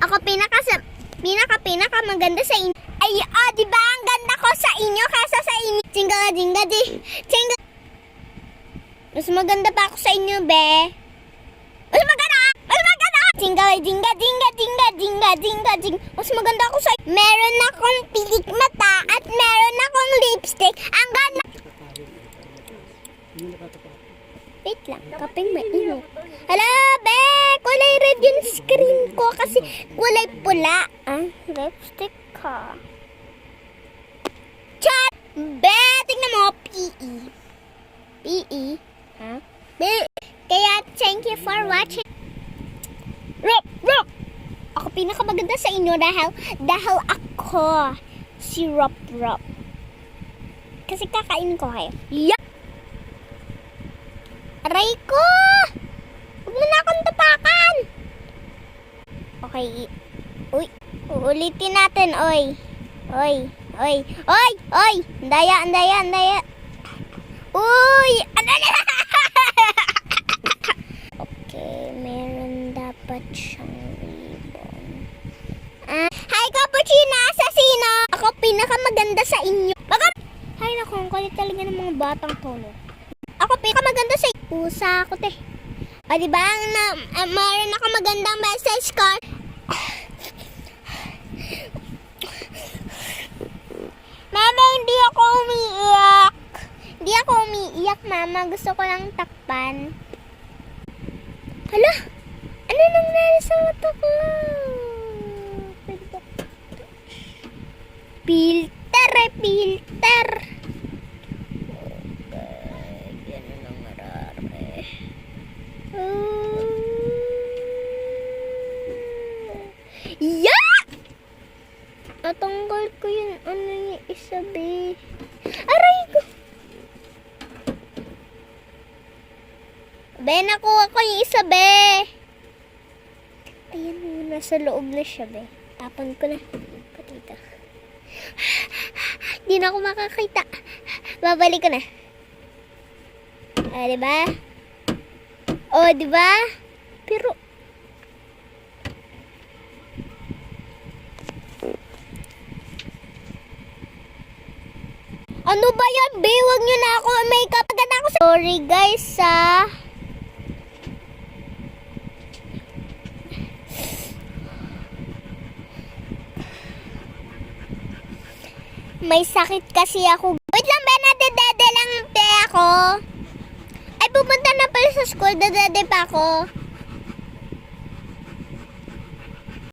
Ako pinaka maganda sa inyo. Ay, di ba ang ganda ko sa inyo kaysa sa inyo? Jinga. Mas maganda pa ako sa inyo, be. Mas maganda. Jinga. Mas maganda ako sa inyo. Meron akong pilik mata at meron akong lipstick. Ang ganda. Wait lang, kaping mainit. Hala, be! Kulay red yung screen ko kasi kulay pula. Lipstick ka. Chat! Be! Tingnan mo, PE. PE? Ha? Be! Kaya, thank you for watching. Rock! Ako pinakamaganda sa inyo dahil ako si Rob. Kasi kakainin ko kayo. Yeah! Aray ko! Huwag mo na akong tapakan! Okay. Uy! Ulitin natin, oy! Andaya! Uy! Okay, meron dapat siyang ribbon. Hi, Cappuccino! Asasino! Ako pinakamaganda sa inyo. Hay, naku, ang kulit talaga ng mga batang tono. Ako pinakamaganda sa pusa ako, te. O, diba? Mayroon ako magandang message card. Mama, hindi ako umiiyak. Hindi ako umiiyak, mama. Gusto ko lang takpan. Hala? Ano nangyari sa mata ko? Filter. Natanggal ko yun. Ano yung isa, be? Aray ko! Be, nakuha ko yung isa, be! Ayan, nasa loob na siya, be. Tapon ko na. Patita. Hindi na ako makakita. Babalik ko na. Diba? Diba? Pero, ano ba yan, be? Huwag nyo na ako makeup. Agad ako sa... Sorry, guys, May sakit kasi ako. Wait lang, be. Nadedede lang, be, ako. Ay, pupunta na pala sa school. Dadede pa ako.